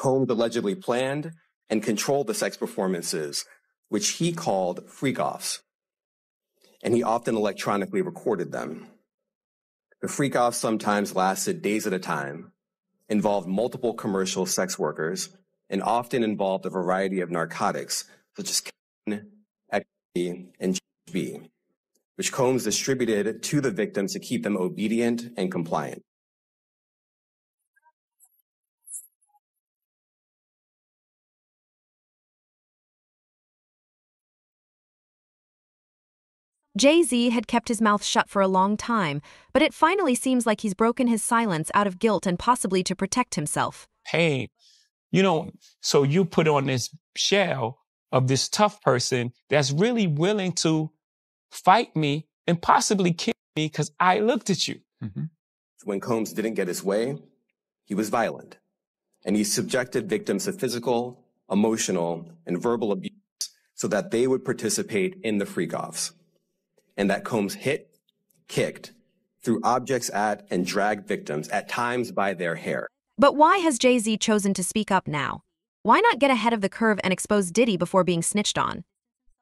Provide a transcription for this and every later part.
Combs allegedly planned and controlled the sex performances, which he called freak-offs, and he often electronically recorded them. The freak-offs sometimes lasted days at a time, involved multiple commercial sex workers, and often involved a variety of narcotics, such as cocaine, ecstasy, and GHB, which Combs distributed to the victims to keep them obedient and compliant. JayZ had kept his mouth shut for a long time, but it finally seems like he's broken his silence out of guilt and possibly to protect himself. Pain. So you put on this shell of this tough person that's really willing to fight me and possibly kill me because I looked at you. Mm-hmm. When Combs didn't get his way, he was violent, and he subjected victims to physical, emotional, and verbal abuse so that they would participate in the freak-offs, and that Combs hit, kicked, threw objects at, and dragged victims, at times by their hair. But why has JayZ chosen to speak up now? Why not get ahead of the curve and expose Diddy before being snitched on?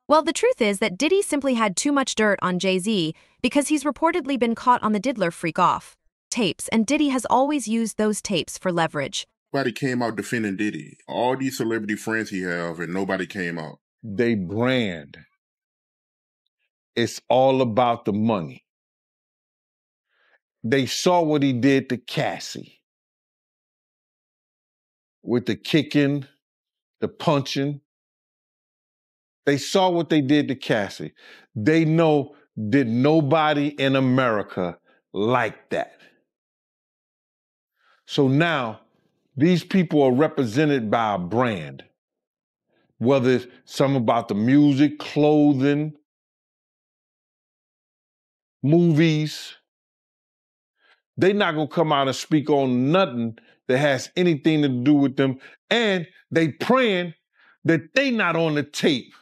Well, the truth is that Diddy simply had too much dirt on JayZ because he's reportedly been caught on the Diddler freak-off tapes, and Diddy has always used those tapes for leverage. Nobody came out defending Diddy. All these celebrity friends he have, and nobody came out. They brand. It's all about the money. They saw what he did to Cassie. With the kicking, the punching. They saw what they did to Cassie. They know that nobody in America liked that. So now, these people are represented by a brand. Whether it's something about the music, clothing, movies. They're not going to come out and speak on nothing that has anything to do with them. And they praying that they not on the tape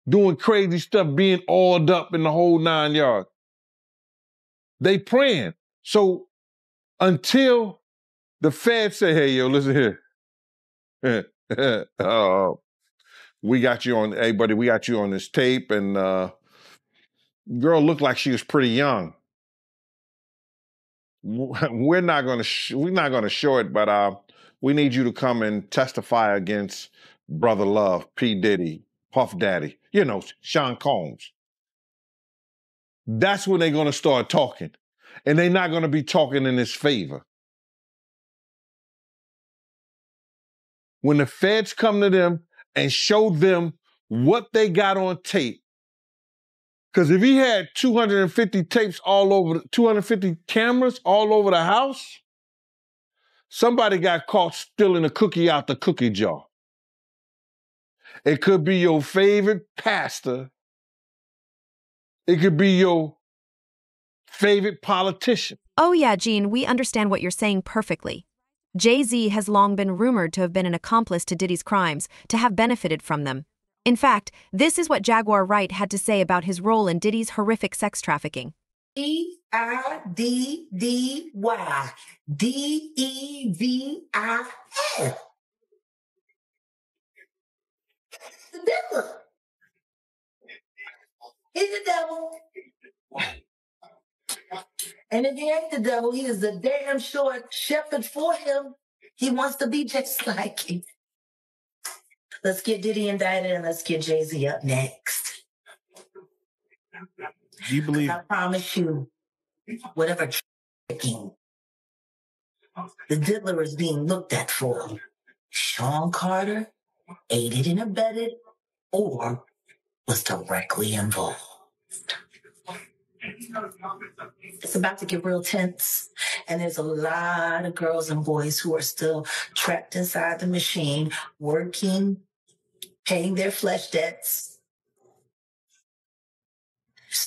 doing crazy stuff, being oiled up in the whole 9 yards. They praying. So until the feds say, hey, yo, listen here. We got you on, hey, buddy, we got you on this tape. And girl looked like she was pretty young. We're not going to show it, but we need you to come and testify against Brother Love, P. Diddy, Puff Daddy, Sean Combs. That's when they're going to start talking. And they're not going to be talking in his favor. When the feds come to them and show them what they got on tape, because if he had 250 tapes 250 cameras all over the house, somebody got caught stealing a cookie out the cookie jar. It could be your favorite pastor. It could be your favorite politician. Oh yeah, Gene, we understand what you're saying perfectly. JayZ has long been rumored to have been an accomplice to Diddy's crimes, to have benefited from them. In fact, this is what Jaguar Wright had to say about his role in Diddy's horrific sex trafficking. EIDDYDEVIL. The devil. He's the devil. And if he ain't the devil, he is the damn short shepherd for him. He wants to be just like him. Let's get Diddy indicted and let's get JayZ up next. Do you believe? I promise you, whatever tricking the diddler is being looked at for, Sean Carter aided and abetted or was directly involved. It's about to get real tense, and there's a lot of girls and boys who are still trapped inside the machine, working, paying their flesh debts.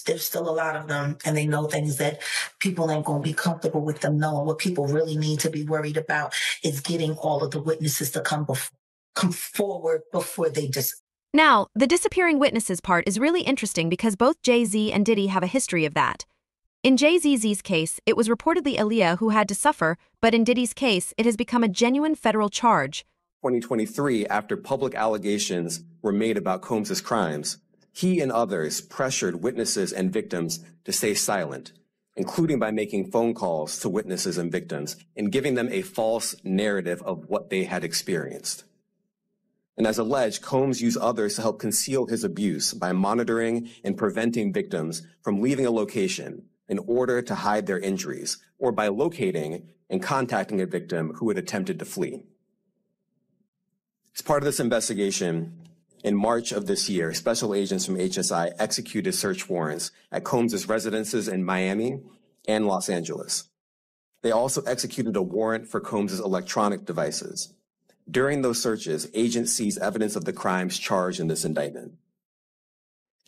There's still a lot of them, and they know things that people ain't going to be comfortable with them knowing. What people really need to be worried about is getting all of the witnesses to come forward before they just... Now, the disappearing witnesses part is really interesting because both JayZ and Diddy have a history of that. In JayZ's case, it was reportedly Aaliyah who had to suffer, but in Diddy's case, it has become a genuine federal charge. 2023, after public allegations were made about Combs's crimes, he and others pressured witnesses and victims to stay silent, including by making phone calls to witnesses and victims and giving them a false narrative of what they had experienced. And as alleged, Combs used others to help conceal his abuse by monitoring and preventing victims from leaving a location in order to hide their injuries, or by locating and contacting a victim who had attempted to flee. As part of this investigation, in March of this year, special agents from HSI executed search warrants at Combs' residences in Miami and Los Angeles. They also executed a warrant for Combs' electronic devices. During those searches, agents seized evidence of the crimes charged in this indictment.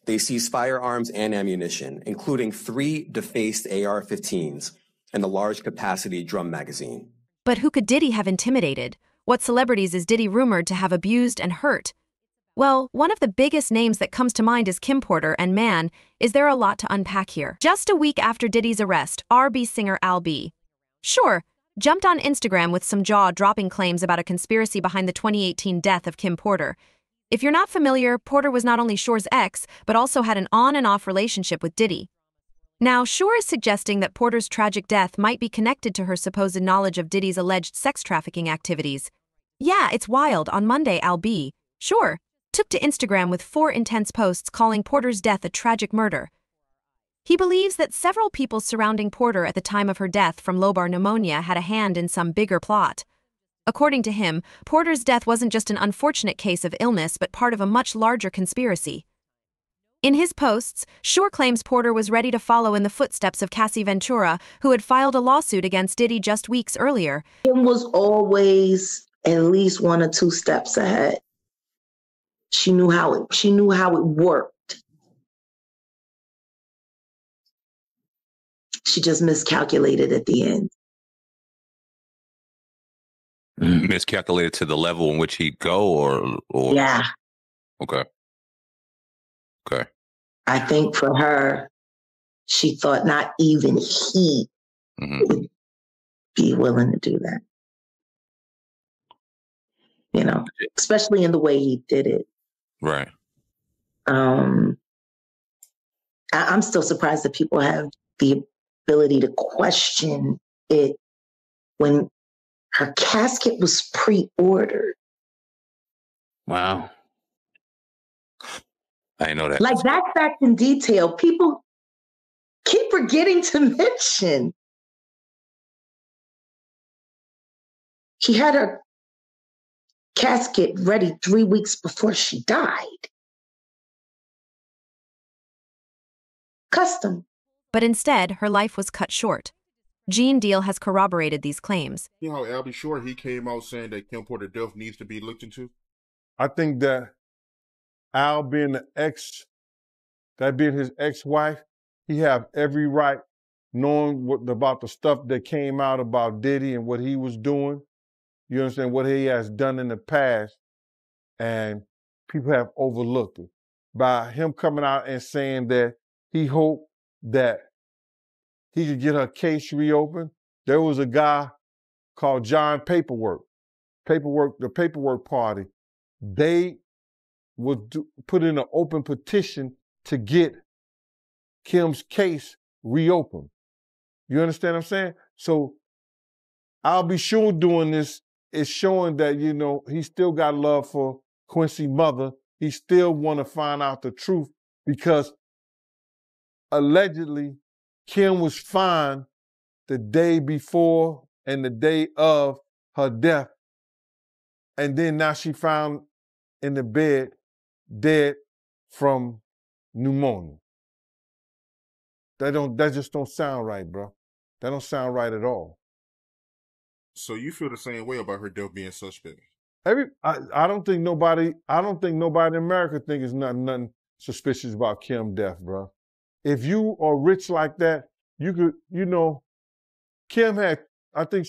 They seized firearms and ammunition, including 3 defaced AR-15s and a large capacity drum magazine. But who could Diddy have intimidated? What celebrities is Diddy rumored to have abused and hurt? Well, one of the biggest names that comes to mind is Kim Porter, and man, is there a lot to unpack here. Just a week after Diddy's arrest, R&B singer Al B. Sure, jumped on Instagram with some jaw-dropping claims about a conspiracy behind the 2018 death of Kim Porter. If you're not familiar, Porter was not only Shore's ex, but also had an on and off relationship with Diddy. Now, Shore is suggesting that Porter's tragic death might be connected to her supposed knowledge of Diddy's alleged sex trafficking activities. Yeah, it's wild. On Monday, Al B. Shore took to Instagram with 4 intense posts calling Porter's death a tragic murder. He believes that several people surrounding Porter at the time of her death from lobar pneumonia had a hand in some bigger plot. According to him, Porter's death wasn't just an unfortunate case of illness but part of a much larger conspiracy. In his posts, Shore claims Porter was ready to follow in the footsteps of Cassie Ventura, who had filed a lawsuit against Diddy just weeks earlier. Kim was always at least 1 or 2 steps ahead. She knew how it worked. She just miscalculated at the end. Miscalculated to the level in which he'd go, or Yeah. Okay. I think for her, she thought not even he would be willing to do that. You know, especially in the way he did it. Right. I'm still surprised that people have the ability to question it when her casket was pre-ordered. Wow. I didn't know that. Like that fact in detail, people keep forgetting to mention. She had her casket ready 3 weeks before she died. Custom. But instead, her life was cut short. Gene Deal has corroborated these claims. You know how Albie Shore, he came out saying that Kim Porter death needs to be looked into? I think that Al being his ex-wife, he have every right knowing about the stuff that came out about Diddy and what he was doing. You understand what he has done in the past, and people have overlooked it. By him coming out and saying that he hoped that he could get her case reopened, there was a guy called John the Paperwork Party. They would put in an open petition to get Kim's case reopened. You understand what I'm saying? So I'll be sure doing this is showing that, you know, he still got love for Quincy's mother. He still want to find out the truth because allegedly Kim was fine the day before and the day of her death. And then now she found in the bed dead from pneumonia. That just don't sound right, bro. That don't sound right at all. So you feel the same way about her death being suspect? I don't think nobody in America thinks nothing suspicious about Kim's death, bro. If you are rich like that, you could, you know, Kim had, I think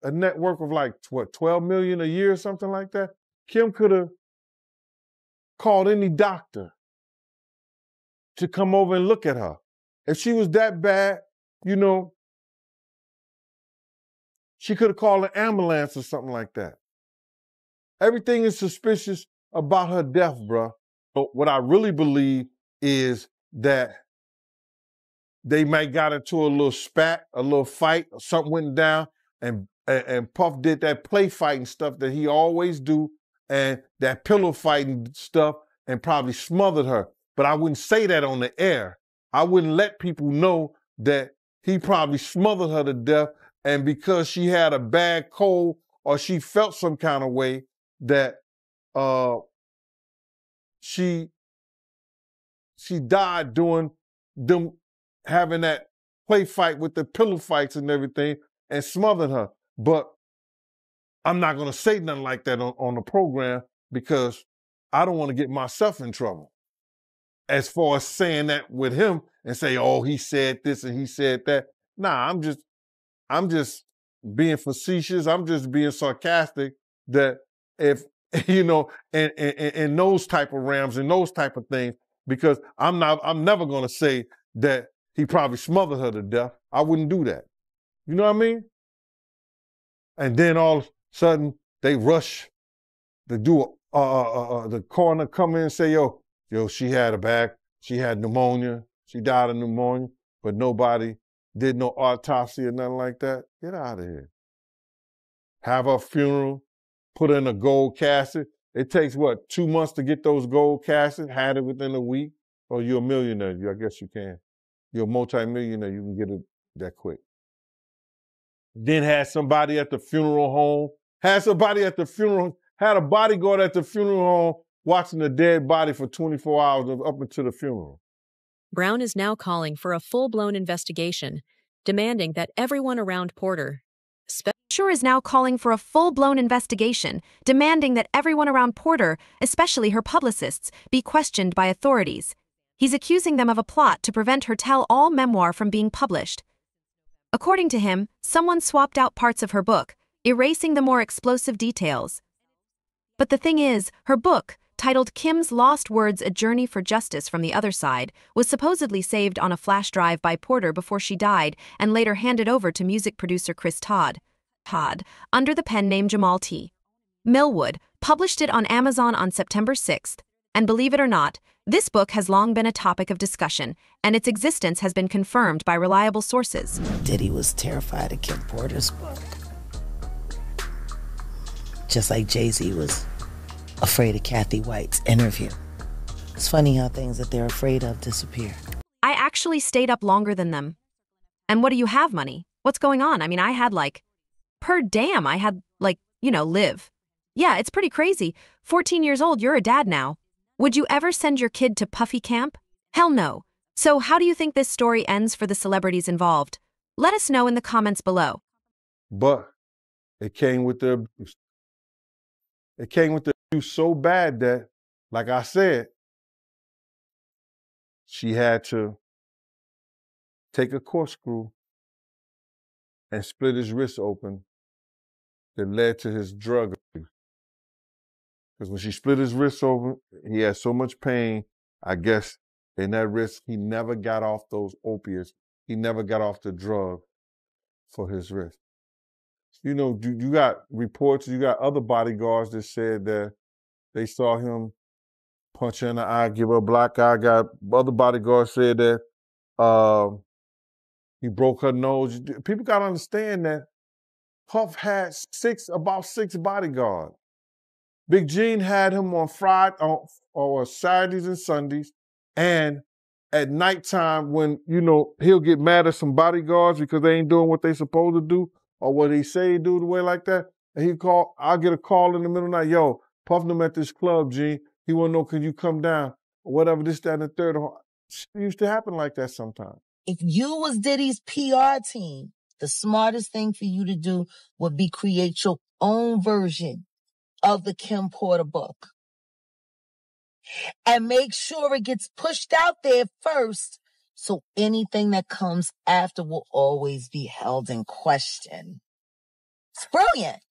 a net worth of like, what, 12 million a year or something like that? Kim could have called any doctor to come over and look at her. If she was that bad, you know, she could have called an ambulance or something like that. Everything is suspicious about her death, bruh. But what I really believe is that they might got into a little spat, a little fight, or something went down, and Puff did that play fighting stuff that he always do, and that pillow fighting stuff, and probably smothered her. But I wouldn't say that on the air. I wouldn't let people know that he probably smothered her to death, and because she had a bad cold or she felt some kind of way that she died doing them having that play fight with the pillow fights and everything and smothered her. But I'm not going to say nothing like that on the program because I don't want to get myself in trouble. As far as saying that with him and say, oh, he said this and he said that. Nah, I'm just being facetious. I'm just being sarcastic that if, you know, in those type of realms and those type of things, because I'm never going to say that he probably smothered her to death. I wouldn't do that. You know what I mean? And then all of a sudden they rush to do the coroner come in and say, yo, she had pneumonia. She died of pneumonia, but nobody did no autopsy or nothing like that. Get out of here. Have her funeral, put her in a gold casket. It takes, 2 months to get those gold caskets, had it within a week? Or you're a millionaire, I guess you can. You're a multi-millionaire, you can get it that quick. Then had somebody at the funeral home, had a bodyguard at the funeral home watching the dead body for 24 hours up until the funeral. Brown is now calling for a full-blown investigation, demanding that everyone around Porter, is now calling for a full-blown investigation, demanding that everyone around Porter, especially her publicists, be questioned by authorities. He's accusing them of a plot to prevent her tell-all memoir from being published. According to him, someone swapped out parts of her book, erasing the more explosive details. But the thing is, her book, titled Kim's Lost Words: A Journey for Justice from the Other Side, was supposedly saved on a flash drive by Porter before she died and later handed over to music producer Chris Todd, under the pen name Jamal T. Millwood, published it on Amazon on September 6th. And believe it or not, this book has long been a topic of discussion, and its existence has been confirmed by reliable sources. Diddy was terrified of Kim Porter's book. Just like JayZ was afraid of Kathy White's interview. It's funny how things that they're afraid of disappear. I actually stayed up longer than them. And what do you have, money? What's going on? I mean, I had live. Yeah, it's pretty crazy. 14 years old, you're a dad now. Would you ever send your kid to Puffy camp? Hell no. So how do you think this story ends for the celebrities involved? Let us know in the comments below. But it came with the abuse. It came with the abuse so bad that, like I said, she had to take a corkscrew and split his wrist open that led to his drug abuse. Because when she split his wrist open, he had so much pain, I guess, in that wrist, he never got off those opiates. He never got off the drug for his wrist. You know, you got reports, you got other bodyguards that said that they saw him punch her in the eye, give her a black eye. Got other bodyguards said that he broke her nose. People got to understand that Puff had about six bodyguards. Big Gene had him on Saturdays and Sundays, and at nighttime when, he'll get mad at some bodyguards because they ain't doing what they supposed to do or what he say he do the way like that, and I'll get a call in the middle of the night, yo, Puff them at this club, Gene. He want to know, can you come down? Or whatever, this, that, and the third. It used to happen like that sometimes. If you was Diddy's PR team, the smartest thing for you to do would be create your own version of the Kim Porter book. And make sure it gets pushed out there first, so anything that comes after will always be held in question. It's brilliant.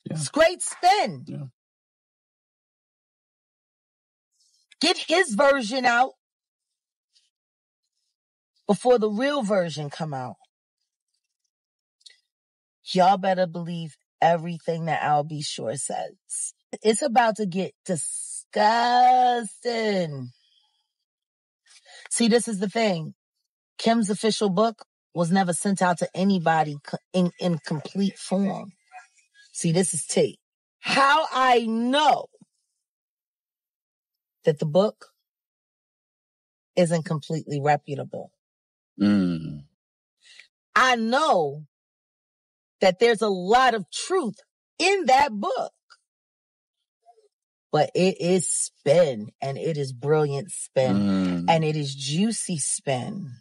Yeah. It's great spin. Yeah. Get his version out. before the real version come out. Y'all better believe everything that Al B. Shore says. It's about to get disgusting. See, this is the thing. Kim's official book was never sent out to anybody in complete form. See, this is T. How I know that the book isn't completely reputable. I know that there's a lot of truth in that book. But it is spin, and it is brilliant spin, and it is juicy spin.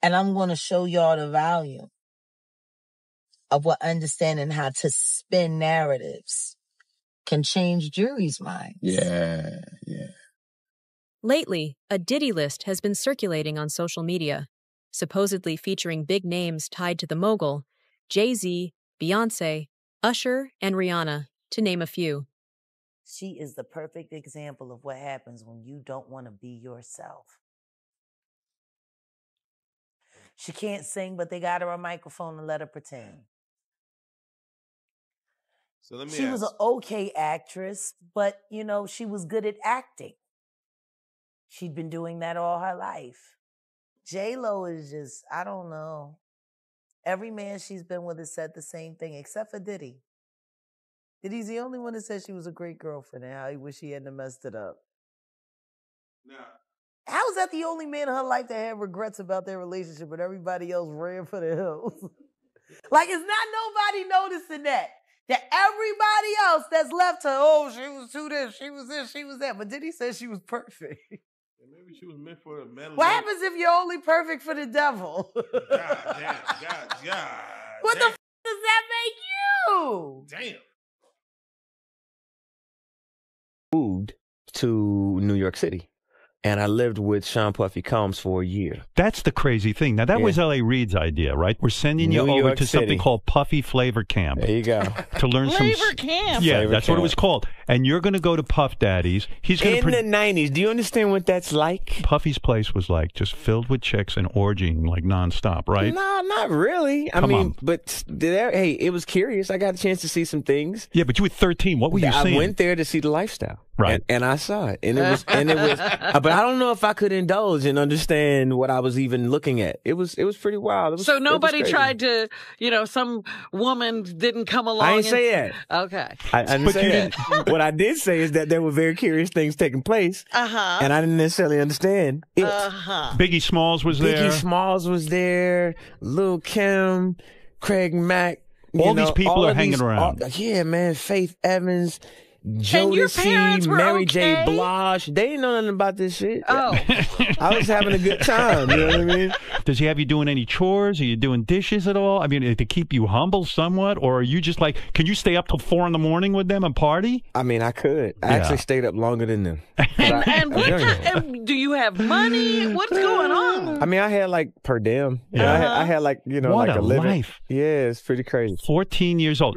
And I'm going to show y'all the value of what understanding how to spin narratives can change jury's minds. Yeah. Lately, a Diddy list has been circulating on social media, supposedly featuring big names tied to the mogul, JayZ, Beyonce, Usher, and Rihanna, to name a few. She is the perfect example of what happens when you don't want to be yourself. She can't sing, but they got her a microphone and let her pretend. So let me She was an okay actress, but, you know, she was good at acting. She'd been doing that all her life. J-Lo is just, I don't know. Every man she's been with has said the same thing, except for Diddy. Diddy's the only one that said she was a great girlfriend and how he wish he hadn't messed it up. How is that the only man in her life that had regrets about their relationship, but everybody else ran for the hills? Like, it's not nobody noticing that. That everybody else that's left her, oh, she was too this, she was this, she was that. But Diddy said she was perfect. Maybe she was meant for a medal. What happens if you're only perfect for the devil? God. What the f does that make you? Damn. Moved to New York City, and I lived with Sean Puffy Combs for a year. That's the crazy thing. Now, that was L.A. Reid's idea, right? We're sending you over to something called Puffy Flavor Camp. There you go. To learn Flavor Camp? Yeah, Flavor that's Camp. what it was called. And you're going to go to Puff Daddy's. He's going In the 90s. Do you understand what that's like? Puffy's place was like just filled with chicks and orgying like nonstop, right? No, not really. I mean, but hey, it was curious. I got a chance to see some things. Yeah, but you were 13. What were you seeing? I went there to see the lifestyle. Right. And I saw it. And it was, but I don't know if I could indulge and understand what I was even looking at. It was pretty wild. So nobody tried to, some woman didn't come along. I didn't say that. Okay. I didn't say that. What I did say is that there were very curious things taking place. And I didn't necessarily understand it. Biggie Smalls was there. Biggie Smalls was there. Lil' Kim, Craig Mack. All these people are hanging around. Yeah, man. Faith Evans. Jodeci, Mary J. Blige. They didn't know nothing about this shit. Oh. I was having a good time. You know what I mean? Does he have you doing any chores? Are you doing dishes at all? I mean, to keep you humble somewhat? Or are you just like, can you stay up till 4 a.m. with them and party? I mean, I could. I actually stayed up longer than them. And do you have money? What's going on? I mean, I had like per diem. I had like, what like a living. life. Yeah, it's pretty crazy. 14 years old.